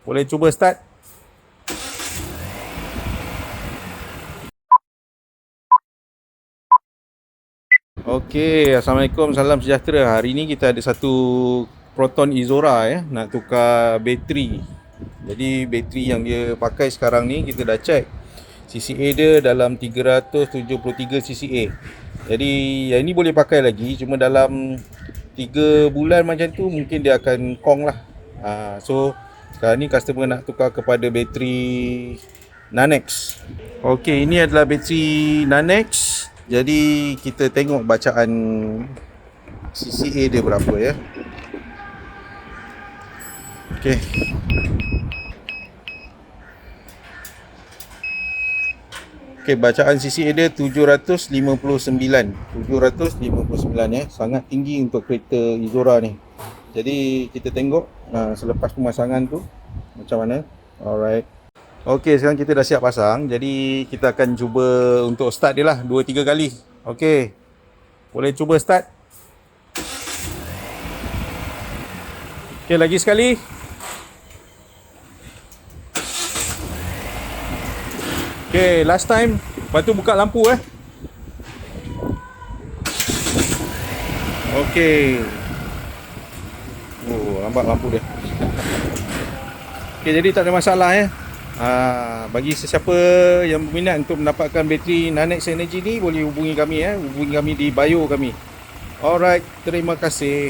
Boleh cuba start. Okey, Assalamualaikum, salam sejahtera. Hari ni kita ada satu Proton Izora nak tukar bateri. Jadi bateri yang dia pakai sekarang ni kita dah check. CCA dia dalam 373 CCA. Jadi yang ini boleh pakai lagi, cuma dalam 3 bulan macam tu mungkin dia akan kong lah. So sekarang ni customer nak tukar kepada bateri Nanex. Okey, ini adalah bateri Nanex. Jadi kita tengok bacaan CCA dia berapa ya. Okey. Okey, bacaan CCA dia 759. 759 ya. Sangat tinggi untuk kereta Izora ni. Jadi kita tengok selepas pemasangan tu macam mana. Alright. Okey, sekarang kita dah siap pasang. Jadi kita akan cuba untuk start dia lah 2-3 kali. Okey. Boleh cuba start. Okey, lagi sekali. Okey, last time. Lepas tu buka lampu Okey. Oh, nampak lampu dia. Okey, jadi tak ada masalah bagi sesiapa yang berminat untuk mendapatkan bateri Nanex Energy ni, boleh hubungi kami hubungi kami di bio kami. Alright, terima kasih.